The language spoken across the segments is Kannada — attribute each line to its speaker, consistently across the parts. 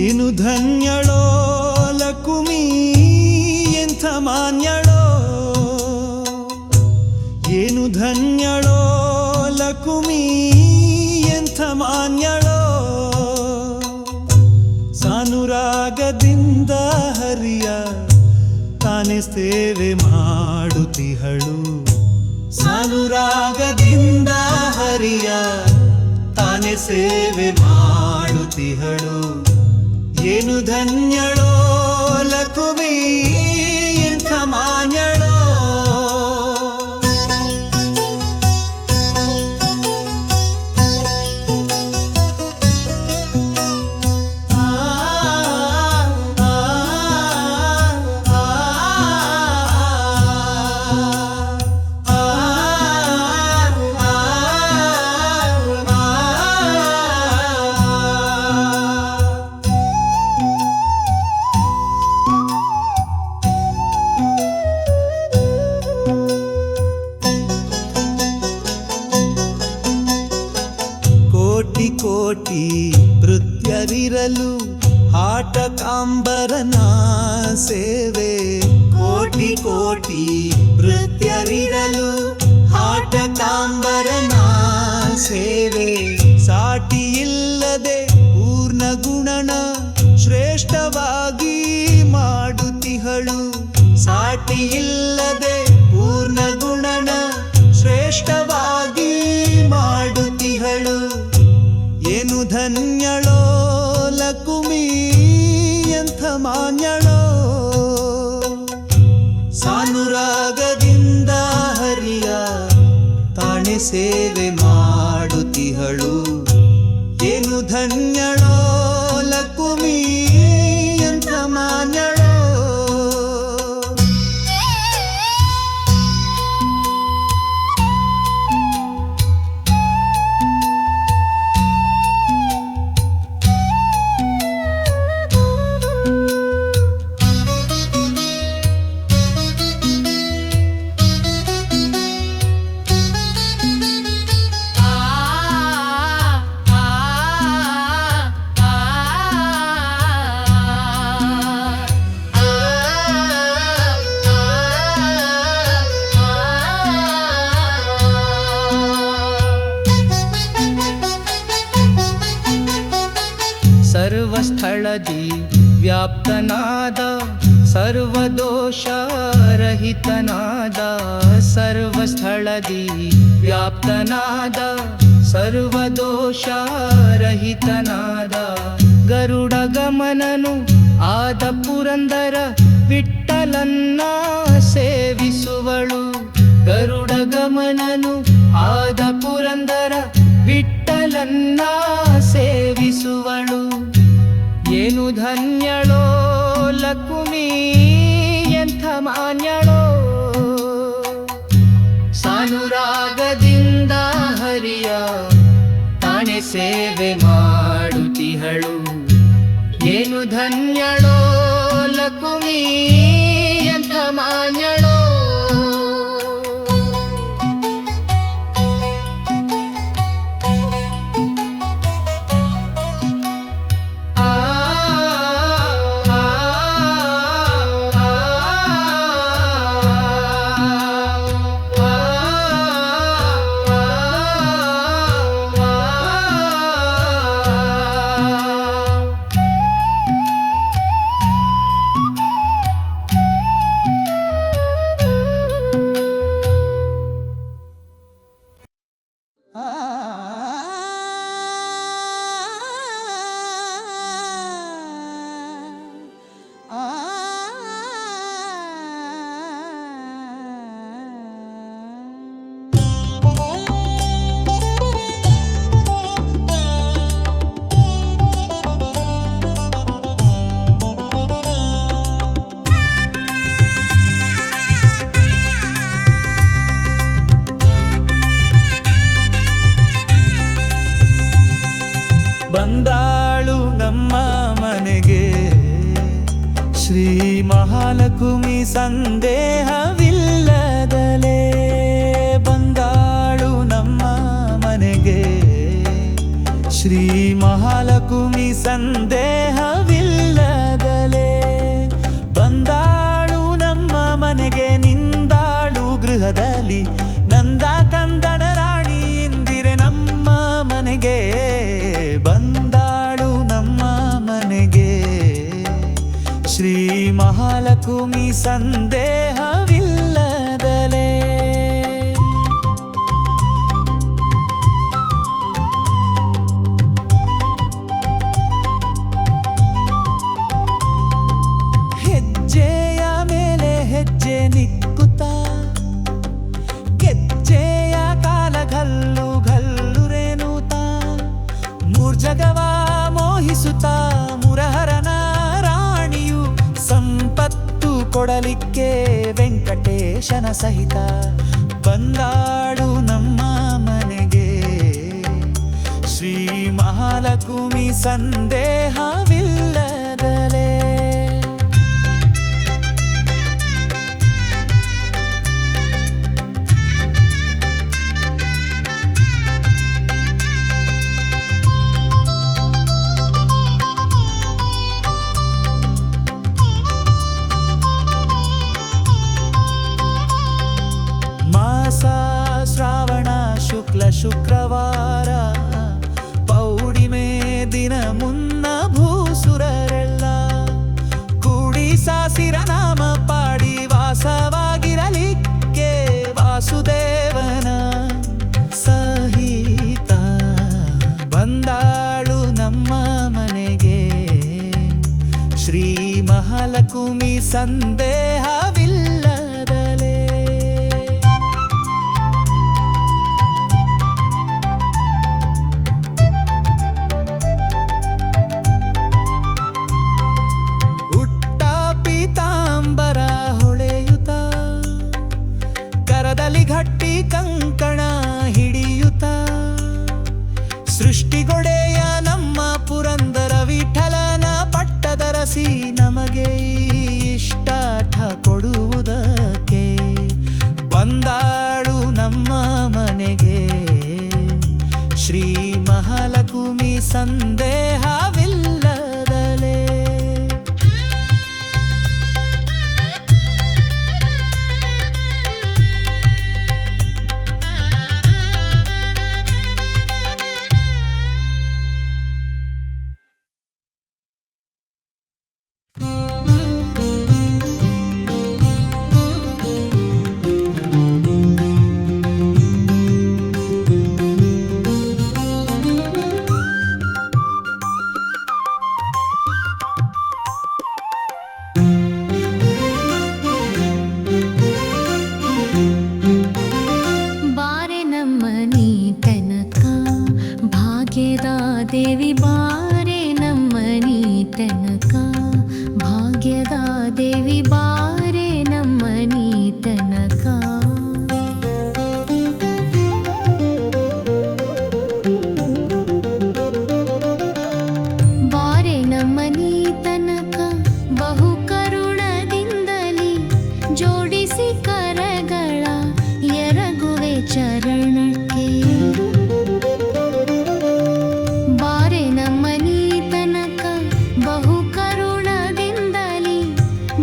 Speaker 1: ಏನು ಧನ್ಯಳೋ ಲಕುಮಿ ಎಂಥ ಮಾನ್ಯಳೋ, ಏನು ಧನ್ಯಳೋ ಲಕುಮಿ ಎಂಥ ಮಾನ್ಯಳೋ, ಸಾನುರಾಗದಿಂದ ಹರಿಯ ತಾನೇ ಸೇವೆ ಮಾಡುತ್ತಿಹಳು, ಸಾನುರಾಗದಿಂದ ಹರಿಯ ತಾನೇ ಸೇವೆ ಮಾಡುತ್ತಿಹಳು. ಏನು ಧನ್ಯಳೋ ಲಕುಮಿ ಎಂಥ ಮಾನ್ಯಳೋ. ಕೋಟಿ ಕೋಟಿ ಭೃತ್ಯರಿರಲು ಆಟಕಾಂಬರನ ಸೇವೆ, ಕೋಟಿ ಕೋಟಿ ಭೃತ್ಯರಿರಲು ಆಟಕಾಂಬರನ ಸೇವೆ, ಸಾಟಿಯಿಲ್ಲದೆ ಪೂರ್ಣ ಗುಣನ ಶ್ರೇಷ್ಠವಾಗಿ ಮಾಡುತ್ತಿಹಳು, ಸಾಟಿಯಿಲ್ಲದೆ ಪೂರ್ಣ ಗುಣನ ಶ್ರೇಷ್ಠವಾಗಿ ಮಾಡುತ್ತಿಹಳು. ಏನು ಧನ್ಯಳೋ ಲಕುಮಿ ಎಂಥ ಮಾನ್ಯಳೋ, ಸಾನುರಾಗದಿಂದ ಹರಿಯ ತಾನೇ ಸೇವೆ ಮಾಡುತ್ತಿಹಳು. ಏನು ಧನ್ಯಳೋ ಲಕುಮಿ ಎಂಥ ಮಾನ್ಯಳೋ. ಸರ್ವಸ್ಥಳದಿ ವ್ಯಾಪ್ತನಾದ ಸರ್ವದೋಷರಹಿತನಾದ, ಸರ್ವಸ್ಥಳದಿ ವ್ಯಾಪ್ತನಾದ ಸರ್ವದೋಷರಹಿತನಾದ, ಗರುಡ ಗಮನನು ಆದ ಪುರಂದರ ವಿಠ್ಠಲನ್ನ ಸೇವಿಸುವಳು, ಗರುಡ ಗಮನನು ಆದ ಪುರಂದರ ವಿಠ್ಠಲನ್ನ ಸೇವಿಸುವಳು. ಏನು ಧನ್ಯಳೋ ಲಕುಮಿ ಎಂಥ ಮಾನ್ಯಳೋ, ಸಾನುರಾಗದಿಂದ ಹರಿಯ ತಾನೇ ಸೇವೆ ಮಾಡುತ್ತಿಹಳು. ಏನು ಧನ್ಯಳೋ ಲಕುಮಿ ಎಂಥ ಮಾನ್ಯಳೋ. ಬಂದಾಳು ನಮ್ಮ ಮನೆಗೆ ಶ್ರೀ ಮಹಾಲಕ್ಷ್ಮಿ ಸಂದೇಹವಿಲ್ಲದಲೇ, ಬಂದಾಳು ನಮ್ಮ ಮನೆಗೆ ಶ್ರೀ ಮಹಾಲಕ್ಷ್ಮಿ ಸಂದೇಹವಿಲ್ಲ ಶ್ರೀ ಮಹಾಲಕ್ಷ್ಮಿ ಸಂದೇಹವಿಲ್ಲದಲೇ. ಹೆಜ್ಜೆಯ ಮೇಲೆ ಹೆಜ್ಜೆ ನಿಕ್ಕುತ್ತಾ, ಗೆಜ್ಜೆಯ ಕಾಲಗಲ್ಲು ಗಲ್ಲುರೇನುತ್ತಾ, ಮೂರ್ಜಗವ ಮೋಹಿಸುತ್ತಾ ಮುರಹರನ ರಾಣಿಯು ಸಂಪತ್ತು ಕೊಡಲಿಕ್ಕೆ ವೆಂಕಟೇಶನ ಸಹಿತ ಬಂದಾಡು ನಮ್ಮ ಮನೆಗೆ. ಶ್ರೀ ಮಹಾಲಕ್ಷ್ಮಿ ಸಂದೇಹವಿಲ್ಲದಲೇ. ಶ್ರಾವಣ ಶುಕ್ಲ ಶುಕ್ರವಾರ ಪೌರ್ಣಿಮೆ ದಿನ ಮುನ್ನ ಭೂಸುರರೆಲ್ಲ ಕೂಡಿ ಸಾಸಿರ ನಾಮ ಪಾಡಿ ವಾಸವಾಗಿರಲಿಕ್ಕೆ ವಾಸುದೇವನ ಸಹಿತ ಬಂದಾಳು ನಮ್ಮ ಮನೆಗೆ. ಶ್ರೀ ಮಹಾಲಕ್ಷ್ಮಿ ಸಂದೇಹವಿಲ್ಲದಲೇ. ಗಟ್ಟಿ ಕಂಕಣ ಹಿಡಿಯುತ್ತ ಸೃಷ್ಟಿಗೊಡೆಯ ನಮ್ಮ ಪುರಂದರ ವಿಠಲನ ಪಟ್ಟದರಸಿ ನಮಗೆ ಇಷ್ಟಾಠ ಕೊಡುವುದಕ್ಕೆ ಬಂದಾಳು ನಮ್ಮ ಮನೆಗೆ. ಶ್ರೀ ಮಹಾಲಕ್ಷ್ಮಿ ಸಂದೇಹವಿಲ್ಲದಲೇ.
Speaker 2: ದೇವಿ ಬಾರೆ ನಮ್ಮನಿ ತನಕ, ಭಾಗ್ಯದ ದೇವಿ ಬಾರೆ ನಮ್ಮನಿ ತನಕ. ಬಾರೆ ನಮ್ಮನಿ ತನಕ ಬಹು ಕರುಣದಿಂದಲಿ ಜೋಡಿಸಿ ಕರಗಳ ಎರಗುವೆ ಚರಣಕ್ಕೆ.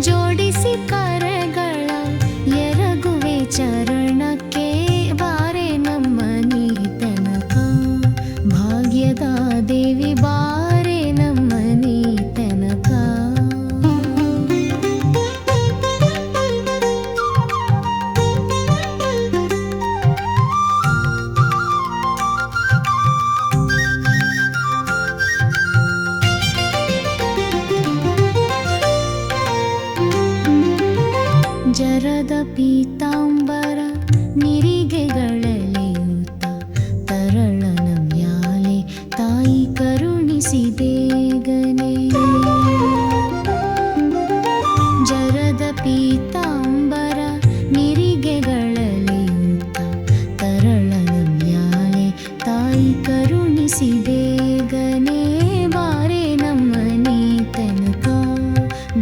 Speaker 2: ಜೋಡಿಸಿ ಕರಗಳ ಎರಗುವೆ ಚರಣಕ್ಕೆ ಬಾರೆ ನಮ್ಮನಿ ತನಕ, ಭಾಗ್ಯದ ದೇವಿ ಬಾರೆ ನಮ್ಮನಿ ತನಕ. ಜರದ ಪೀತಾಂಬರ ನಿರಿಗೆಗಳಲೆಯೂತ ತರಳನ ಮ್ಯಾಲೆ ತಾಯಿ ಕರುಣಿಸಿ ಬೇಗನೆ. ಜರದ ಪೀತಾಂಬರ ನಿರಿಗೆಗಳಲೆಯೂತ ತರಳನ ಮ್ಯಾಲೆ ತಾಯಿ ಕರುಣಿಸಿ ಬೇಗನೆ ಬಾರೆ ನಮ್ಮನಿ ತನಕ,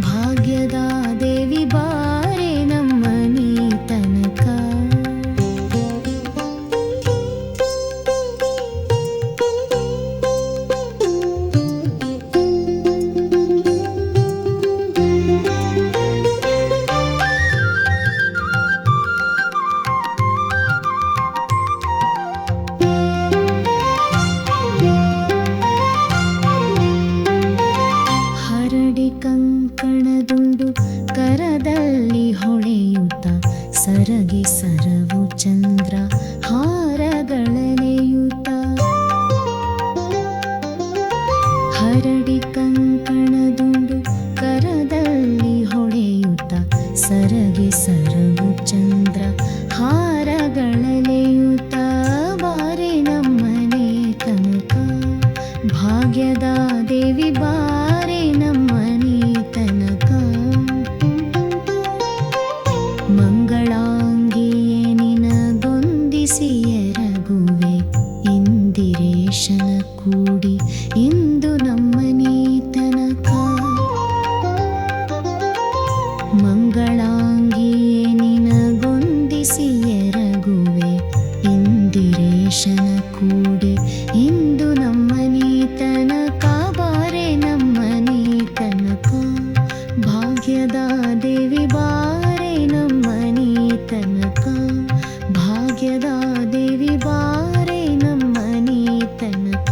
Speaker 2: ಭಾಗ್ಯದ ದೇವಿ ಬಾರೆ ನಮ್ಮನಿ ತನಕ. ಹರಡಿ ಕಂಕಣದುಂಡು ಕರದಲ್ಲಿ ಹೊಳೆಯುತ್ತ ಸರಗಿ ಸರವು ಚಂದ್ರ ಹಾರಗಳೆಳೆಯುತ್ತ ಹರಡಿ ಕಂಕಣದುಂಡು ಕರದಲ್ಲಿ ಹೊಳೆಯುತ್ತ ಸರಗಿ ಸರವು ಚಂದ್ರ ಹಾರಗಳೆಳೆಯುತ್ತ ಬಾರೆ ನಮ್ಮನೆ ತನಕ ಭಾಗ್ಯದ ದೇವಿ ಬಾರೆ ನಮ್ಮನೆ ತನಕ ಮಂಗಳಾಂಗಿಯೇ ನಿನಗೊಂದಿಸಿ ಎರಗುವೆ ಇಂದಿರೇಶನ ಕೂಡಿ ಇಂದು ನಮ್ಮನೆ ತನಕ ಮಂಗಳಾಂಗಿಯೇ ನಿನಗೊಂದಿಸಿ ಎರಗುವೆ ಇಂದಿರೇಶನ ಕೂಡಿ ಇಂದು ನಮ್ಮನೆ ತನಕ ಬಾರೆ ನಮ್ಮನೆ ತನಕ ಭಾಗ್ಯದ ದೇವಿ ಬಾರೆ ನಮ್ಮನೆ ತನಕ ಭಾಗ್ಯದ ದೇವಿ ಬಾರೆ ನಮ್ಮನೆ ತನಕ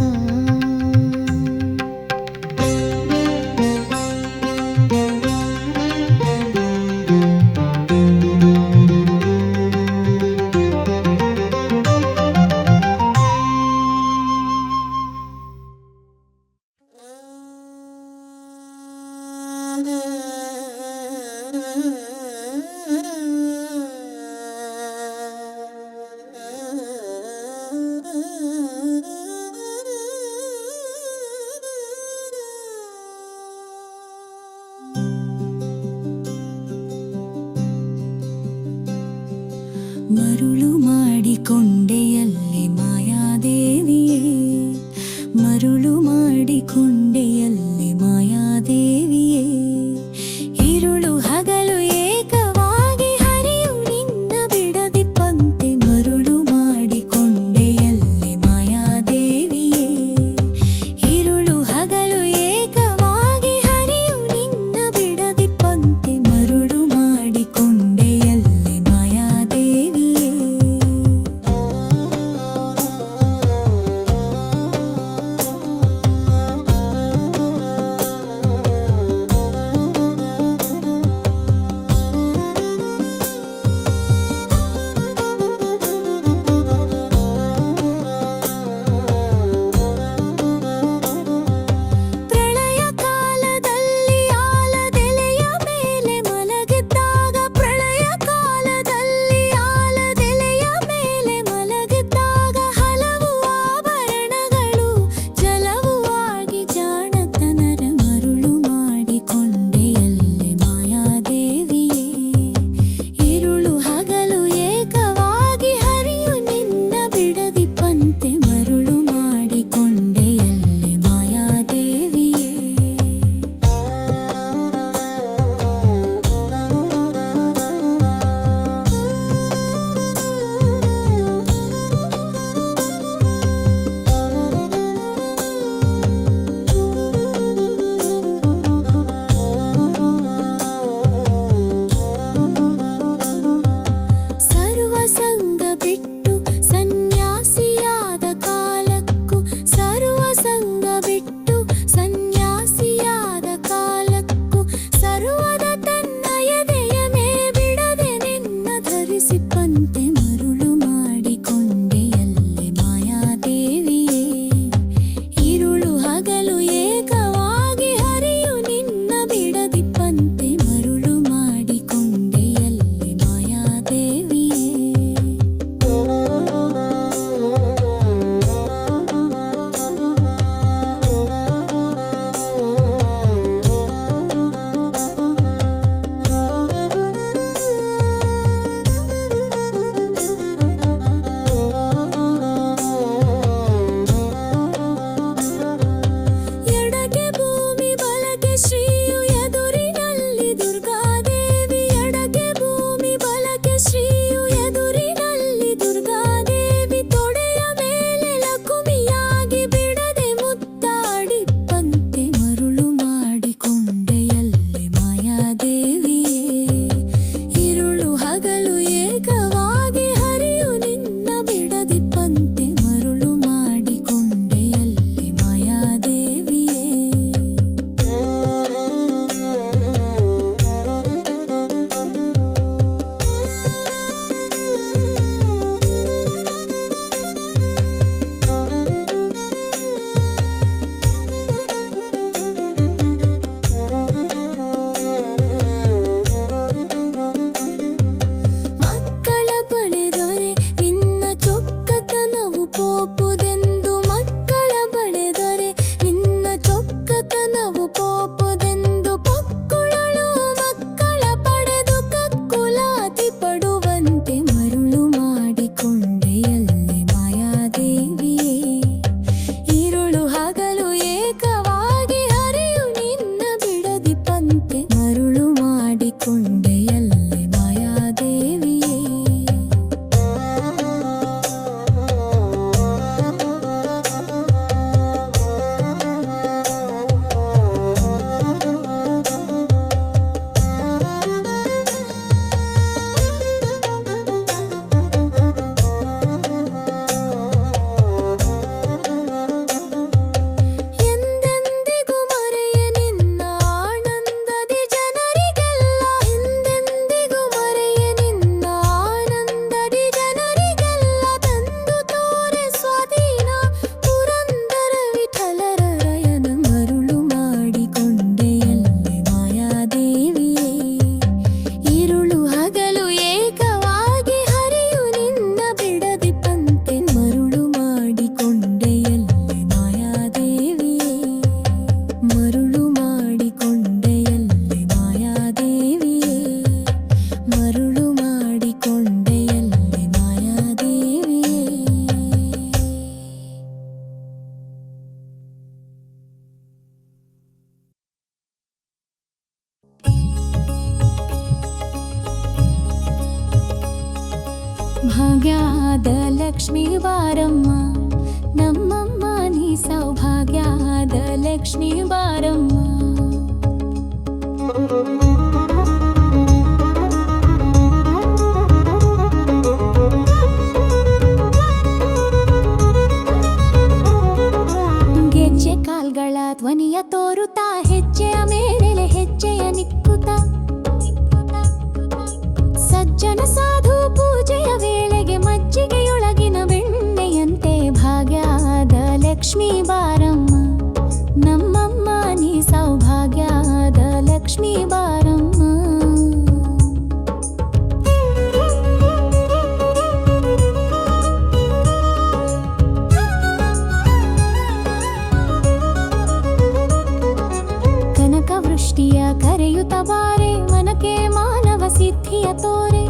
Speaker 3: ಮರುಳು ಮಾಡಿಕೊಂಡೆಯಲ್ಲೇ ಮಾಯಾದೇವಿಯೇ ಮರುಳು ಮಾಡಿಕೊಂಡೆಯಲ್ಲೇ ಮಾಯಾದೇವಿಯೇ ഇരുಳು ಹಗಲು ಏಕವಾಗಿ ಹರಿಯು ನಿನ್ನ ಬಿಡದಿಪ್ಪಂತೆ ಮರುಳು ಮಾಡಿಕೊಂಡೆಯಲ್ಲೇ ಮಾಯಾದೇವಿಯೇ ഇരുಳು ಹಗಲು ಏಕವಾಗಿ ಹರಿಯು ನಿನ್ನ ಬಿಡದಿಪ್ಪಂತೆ ಮರುಳು ಮಾಡಿಕೊಂಡೆಯಲ್ಲೇ ಮಾಯಾದೇವಿಯೇ ಭಾಗ್ಯದ ಲಕ್ಷ್ಮೀ ಬಾರಮ್ಮ ನಮ್ಮಮ್ಮ ನೀ ಸೌಭಾಗ್ಯದ ಲಕ್ಷ್ಮೀ ಬಾರಮ್ಮ. ಗೆಜ್ಜೆ ಕಾಲ್ಗಳ ಧ್ವನಿಯ ತೋರುತ್ತಾ ಹೆಜ್ಜೆಯ ಮೇಲೆ ಹೆಜ್ಜೆಯ ನಿಕ್ಕುತ್ತಾ ಸಜ್ಜನ ಸಾಧು ಪೂಜೆಯ ವೇಳೆಗೆ ಮಜ್ಜಿಗೆಯೊಳಗಿನ ಬೆಣ್ಣೆಯಂತೆ ಭಾಗ್ಯದ ಲಕ್ಷ್ಮೀ ಬಾರಮ್ಮ ನಮ್ಮಮ್ಮ ನೀ ಸೌಭಾಗ್ಯದ ಲಕ್ಷ್ಮೀ ಬಾರಮ್ಮ. ಕನಕ ವೃಷ್ಟಿಯ ಕರೆಯುತ್ತ ಬಾರೆ ಮನಕ್ಕೆ ಮಾನವ ಸಿದ್ಧಿಯ ತೋರೆ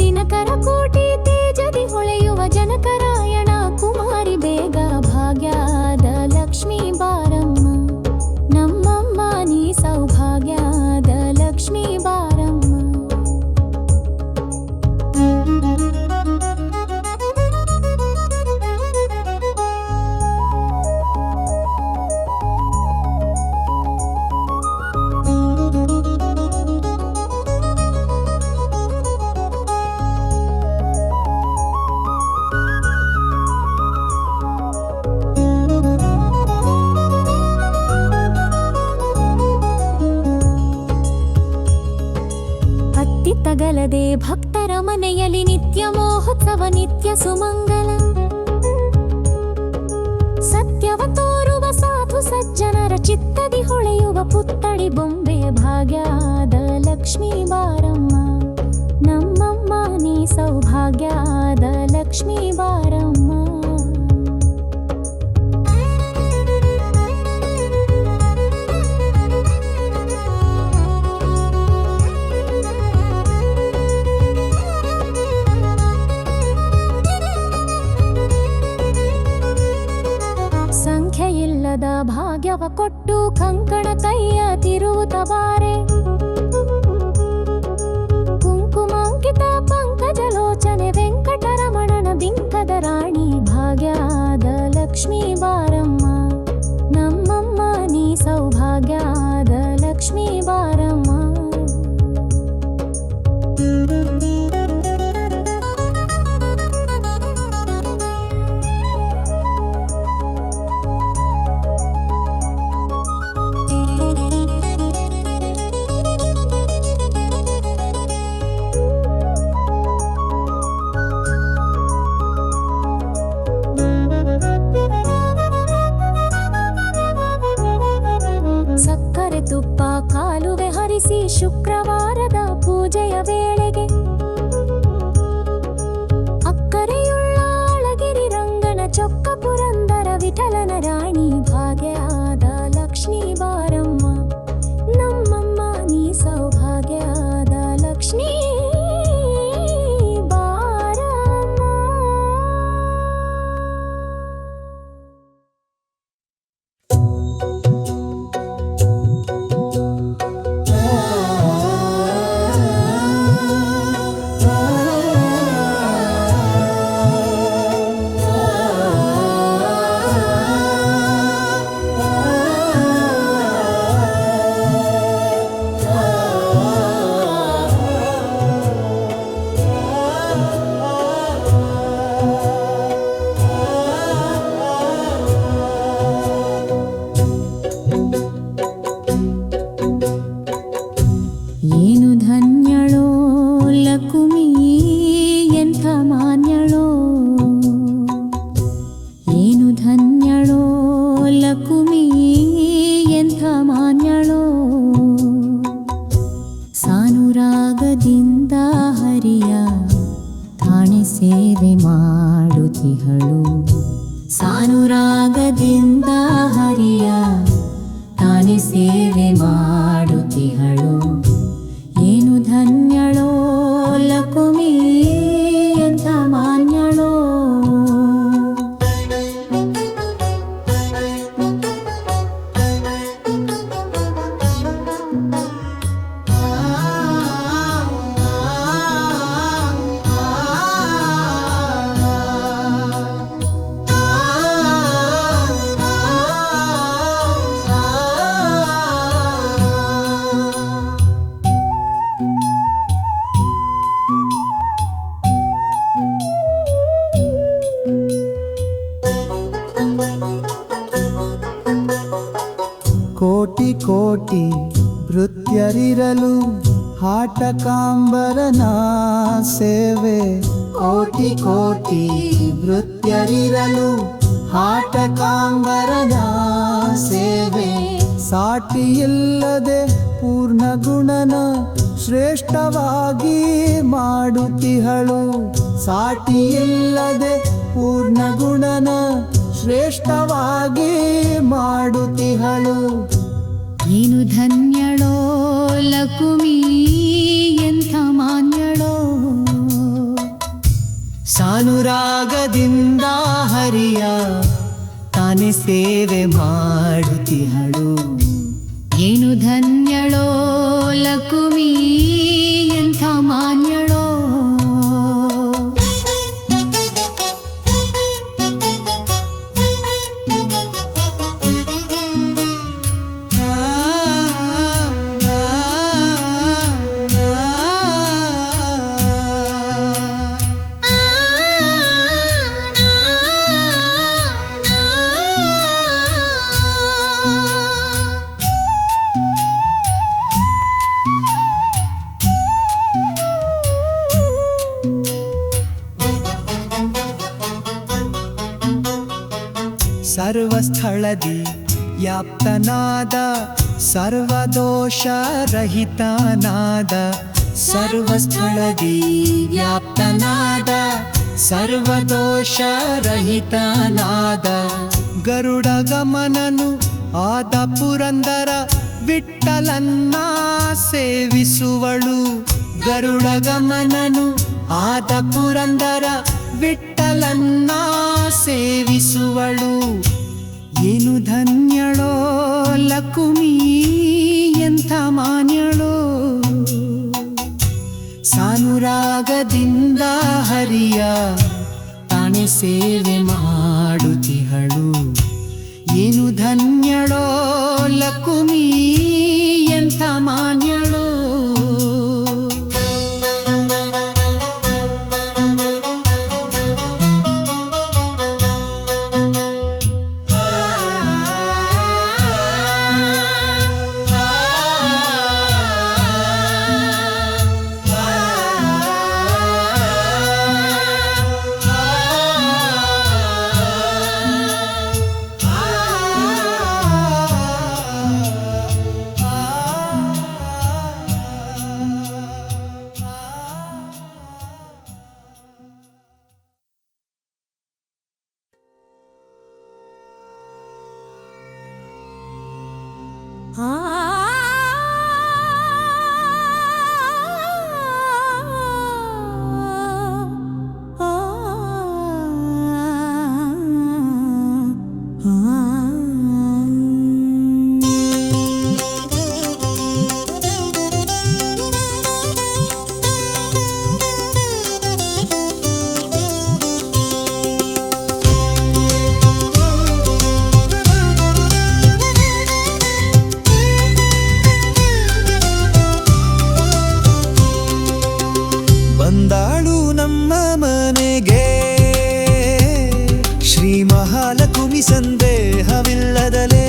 Speaker 3: ದಿನಕರ ಕೋಟಿ ತೇಜದಿ ಹೊಳೆಯುವ ಜನಕರಾಯಣ ಕುಮಾರಿ ಬೇಗ ಭಾಗ್ಯದ ಲಕ್ಷ್ಮೀ ಬಾರಮ್ಮ ನಮ್ಮಮ್ಮ ನೀ ಸೌಭಾಗ್ಯದ ಲಕ್ಷ್ಮೀ ಬಾರಮ್ಮ. ತಗಲದೆ ಭಕ್ತರ ಮನೆಯಲ್ಲಿ ನಿತ್ಯ ಮಹೋತ್ಸವ ನಿತ್ಯ ಸುಮಂಗಲ ಸತ್ಯವ ತೋರುವ ಸಾಧು ಸಜ್ಜನರ ಚಿತ್ತದಿ ಹೊಳೆಯುವ ಪುತ್ತಡಿ ಬೊಂಬೆ ಭಾಗ್ಯದ ಲಕ್ಷ್ಮೀ ಬಾರಮ್ಮ ನಮ್ಮಮ್ಮ ನೀ ಸೌಭಾಗ್ಯದ ಲಕ್ಷ್ಮೀ ಬಾರಮ್ಮ. ಸಂಖ್ಯೆಯಿಲ್ಲದ ಭಾಗ್ಯವ ಕೊಟ್ಟು ಕಂಕಣ ಕೈಯ ತಿರುವುತ ಬಾರೆ ಕುಂಕುಮಾಂಕಿತ ಪಂಕಜಲೋಚನೆ ವೆಂಕಟರಮಣನ ಬಿಂಕದ ರಾಣಿ ಭಾಗ್ಯದ ಲಕ್ಷ್ಮೀ ಬಾರಮ್ಮ ನಮ್ಮಮ್ಮ ನೀ ಸೌಭಾಗ್ಯದ ಲಕ್ಷ್ಮೀ ಬಾರಮ್ಮ. ಸಕ್ಕರೆ ತುಪ್ಪ ಕಾಲುವೆ ಹರಿಸಿ ಶುಕ್ರವಾರದ ಪೂಜೆಯ ವೇಳೆಗೆ ಅಕ್ಕರೆಯುಳ್ಳ ಅಳಗಿರಿ ರಂಗನ ಚೊಕ್ಕ ಪುರಂದರ ವಿಠಲನ ರಾಣಿ ಭಾಗ್ಯದ ಲಕ್ಷ್ಮೀ ಬಾರಮ್ಮ ನಮ್ಮಮ್ಮ ನೀ ಸೌಭಾಗ್ಯದ ಲಕ್ಷ್ಮೀ ಏನು ಧನ್ಯಳೋ ಲಕುಮಿ ಎಂಥ ಮಾನ್ಯಳೋ ಏನು ಧನ್ಯಳೋ ಲಕುಮಿ ಎಂಥ ಮಾನ್ಯಳೋ ಸಾನುರಾಗದಿಂದ ಹರಿಯ ತಾಣೆ ಸೇವೆ ಮಾಡುತ್ತಿಹಳು ಸಾನುರಾಗದಿಂದ ಹರಿಯ ತಾನೆ ಸೇವೆ ಮಾಡುತ್ತಿಹಳು ಏನು ಧನ್ಯಳೋ ಲಕುಮಿ ಎಂಥ ಮಾನ್ಯಳೋ.
Speaker 1: ಕೋಟಿ ಕೋಟಿ ಭೃತ್ಯರಿರಲು ಹಾಟಕಾಂಬರನ ಸೇವೆ. ಕೋಟಿ ಕೋಟಿ ಭೃತ್ಯರಿರಲು ಹಾಟಕಾಂಬರನ ಸೇವೆ. ಸಾಟಿಯಿಲ್ಲದೆ ಪೂರ್ಣ ಗುಣನ ಶ್ರೇಷ್ಠವಾಗಿ ಮಾಡುತ್ತಿಹಳು. ಸಾಟಿಯಿಲ್ಲದೆ ಪೂರ್ಣ ಗುಣನ ಶ್ರೇಷ್ಠವಾಗಿ ಮಾಡುತ್ತಿಹಳು.
Speaker 2: ಏನು ಧನ್ಯಳೋ ಲಕುಮಿ, ಎಂಥ ಮಾನ್ಯಳೋ.
Speaker 1: ಸಾನುರಾಗದಿಂದ ಹರಿಯ ತಾನೇ ಸೇವೆ ಮಾಡುತ್ತಿಹಳು.
Speaker 2: ಏನು ಧನ್ಯಳೋ ಲಕುಮಿ, ಎಂಥ ಮಾನ್ಯಳೋ.
Speaker 1: ಸರ್ವಸ್ಥಳದಿ ವ್ಯಾಪ್ತನಾದ ಸರ್ವದೋಷರಹಿತನಾದ. ಸರ್ವಸ್ಥಳದಿ ವ್ಯಾಪ್ತನಾದ ಸರ್ವದೋಷರಹಿತನಾದ. ಗರುಡ ಗಮನನು ಆದ ಪುರಂದರ ವಿಠ್ಠಲನ್ನ ಸೇವಿಸುವಳು. ಗರುಡ ಗಮನನು ಆದ ಪುರಂದರ ವಿಠ್ಠಲನ್ನ ಸೇವಿಸುವಳು. ಏನು ಧನ್ಯಳೋ ಲಕುಮಿ, ಎಂಥ ಮಾನ್ಯಳೋ. ಸಾನುರಾಗದಿಂದ ಹರಿಯ ತಾನೇ ಸೇವೆ ಮಾಡುತ್ತಿಹಳು. ಏನು ಧನ್ಯಳೋ ಲಕುಮಿ, ಎಂಥ ಮಾನ್ಯಳೋ. ಬಂದಾಳು ನಮ್ಮ ಮನೆಗೆ ಶ್ರೀ ಮಹಾಲಕ್ಷ್ಮಿ ಸಂದೇಹವಿಲ್ಲದಲೇ.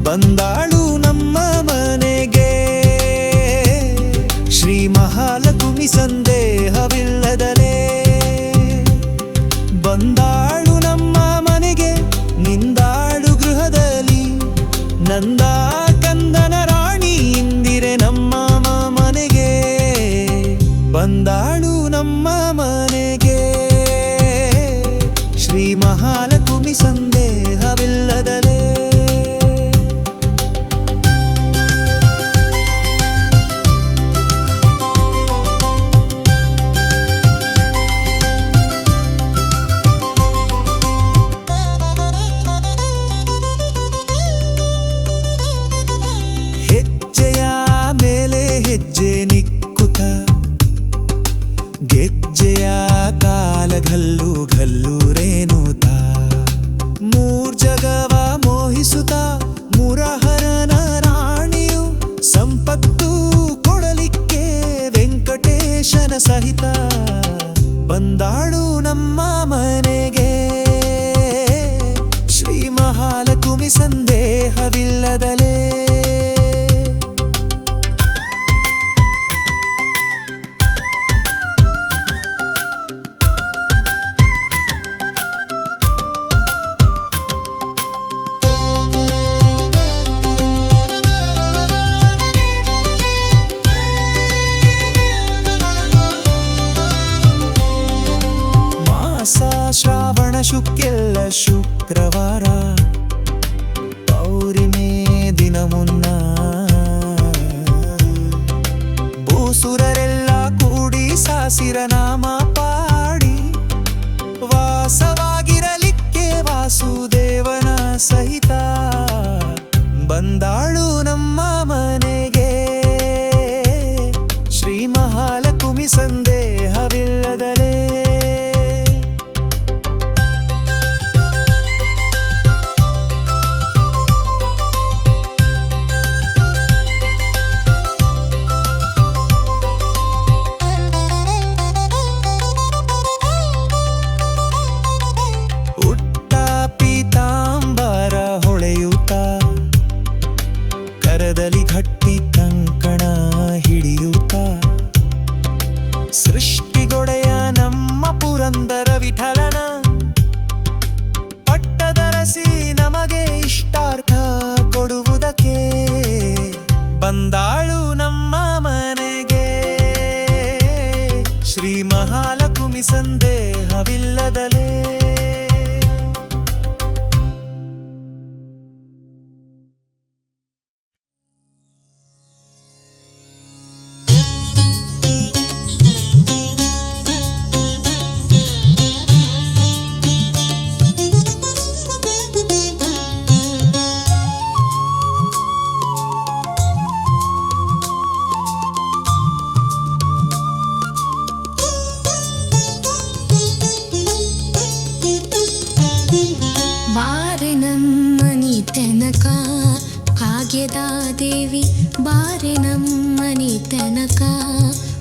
Speaker 1: ಬಂದಾಳು ನಮ್ಮ ಮನೆಗೆ ಶ್ರೀ ಮಹಾಲಕ್ಷ್ಮಿ ಸಂದೇಹವಿಲ್ಲದಲೇ. ಬಂದಾಳು ನಮ್ಮ ಮನೆಗೆ ನಿಂದಾಳು ಗೃಹದಲ್ಲಿ. ನಂದ ಕಂದನ ರಾಣಿ ಇಂದಿರೆ ನಮ್ಮ ಮನೆಗೆ. ಬಂದಾಳು ನಮ್ಮ ಮನೆಗೆ ಶ್ರೀ ಮಹಾಲಕ್ಷ್ಮಿ ಸಂದೇಹವಿಲ್ಲದಲೇ. ಲಕುಮಿ ಸಂದೇಹವಿಲ್ಲದಲೇ. ಶ್ರಾವಣ ಶುಕ್ಕೆಲ್ಲ ಶುಕ್ರವಾರ ಪೌರ್ಣಿಮೆ ದಿನ ಮುನ್ನ ಭೂಸುರರೆಲ್ಲ ಕೂಡಿ ಸಾಸಿರ ನಾಮ ಪಾಡಿ ವಾಸವಾಗಿರಲಿಕ್ಕೆ ವಾಸುದೇವನ ಸಹಿತ ಬಂದಾಳು ನಮ್ಮ ಮನೆಗೆ. ಶ್ರೀ ಮಹಾಲಕುಮಿ ಸಂದೇಹವಿಲ್ಲದಲೇ. ಕರದಲ್ಲಿ ಗಟ್ಟಿ ಕಂಕಣ ಹಿಡಿಯುತ್ತ ಸೃಷ್ಟಿಗೊಡೆಯ ನಮ್ಮ ಪುರಂದರ ವಿಠಲನ ಪಟ್ಟದರಸಿ ನಮಗೆ ಇಷ್ಟಾರ್ಥ ಕೊಡುವುದಕ್ಕೆ ಬಂದಾಳು ನಮ್ಮ ಮನೆಗೆ. ಶ್ರೀ ಮಹಾಲಕುಮಿ ಸಂದೇಹವಿಲ್ಲದಲೇ.
Speaker 2: ಭಾಗ್ಯದ ದೇವಿ ಬಾರೆ ನಮ್ಮನಿ ತನಕ,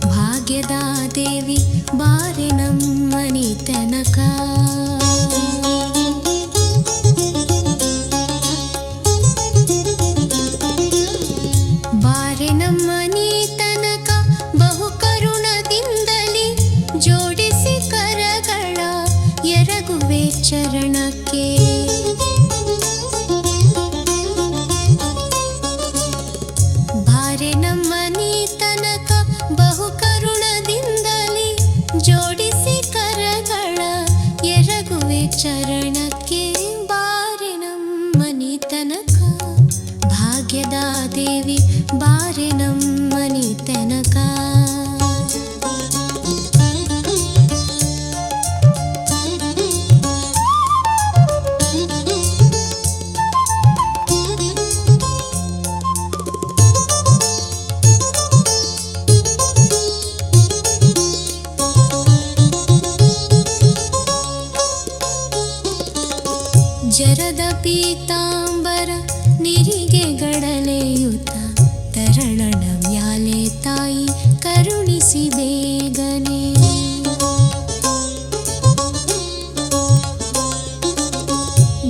Speaker 2: ಭಾಗ್ಯದ ದೇವಿ ಬಾರೆ ನಮ್ಮನಿ ತನಕ. ಬಾರೆ ನಮ್ಮನಿ ತನಕ ಬಹು ಕರುಣದಿಂದಲೇ ಜೋಡಿಸಿ ಕರಗಳ ಎರಗುವೆ ಚರಣಕ್ಕೆ. ಜೋಡಿಸಿ ಕರಗಳ ಎರಗುವೆ ಚರಣಕ್ಕೆ. ಬಾರೆ ನಮ್ಮನಿ ತನಕ ಭಾಗ್ಯದ ದೇವಿ ಬಾರೆ ನಮ್ಮನಿ ತನಕ. ಜರದ ಪೀತಾಂಬರ ನಿರಿಗೆ ಗಡಲೆಯುತ ತರಳನ ಮ್ಯಾಲೆ ತಾಯಿ ಕರುಣಿಸಿ ಬೇಗನೆ.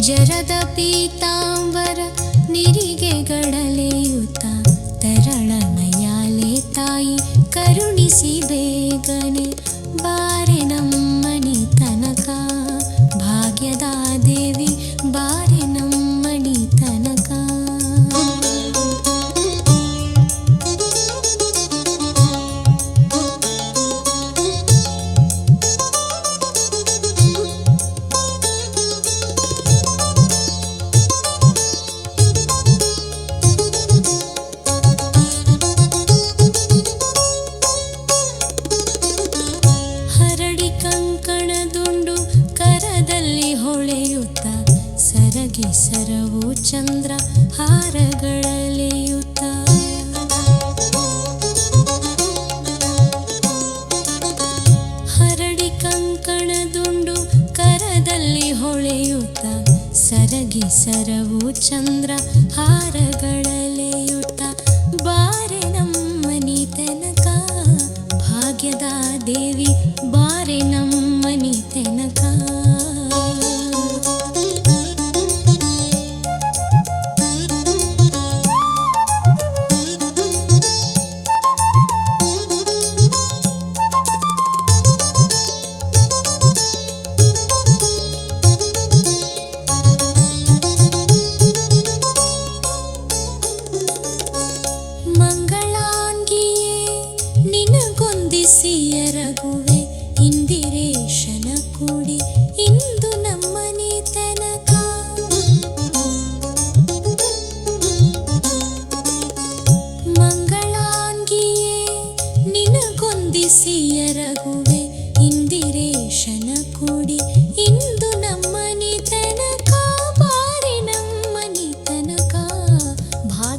Speaker 2: ಜರದ ಪೀತಾಂಬರ ನಿರಿಗೆ ಗಡಲೆಯುತ ತರಳನ ಮ್ಯಾಲೆ ತಾಯಿ ಕರುಣಿಸಿ ಬೇಗನೆ. ಬಾರೆ ನಮ್ಮನಿ ತನಕ ಭಾಗ್ಯದ ದೇವಿ ಬಾರೆ ನಮ್ಮನಿ ತನಕ. ಹರಡಿ ಕಂಕಣದುಂಡು ಕರದಲ್ಲಿ ಹೊಳೆಯುತ್ತ ಸರಗಿ ಸರವು ಚಂದ್ರ ಹಾರಗಳೆಳೆಯುತ್ತ. ಹರಡಿ ಕಂಕಣದುಂಡು ಕರದಲ್ಲಿ ಹೊಳೆಯುತ್ತ ಸರಗಿ ಸರವು ಚಂದ್ರ ಹಾರಗಳೆಳೆಯುತ್ತ. ಬಾರೆ ನಮ್ಮನಿ ತನಕ ಭಾಗ್ಯದ ದೇವಿ ಬಾರೆ ನಮ್ಮನಿ ತನಕ.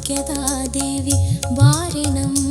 Speaker 2: ಭಾಗ್ಯದ ದೇವಿ ಬಾರೆ ನಮ್ಮ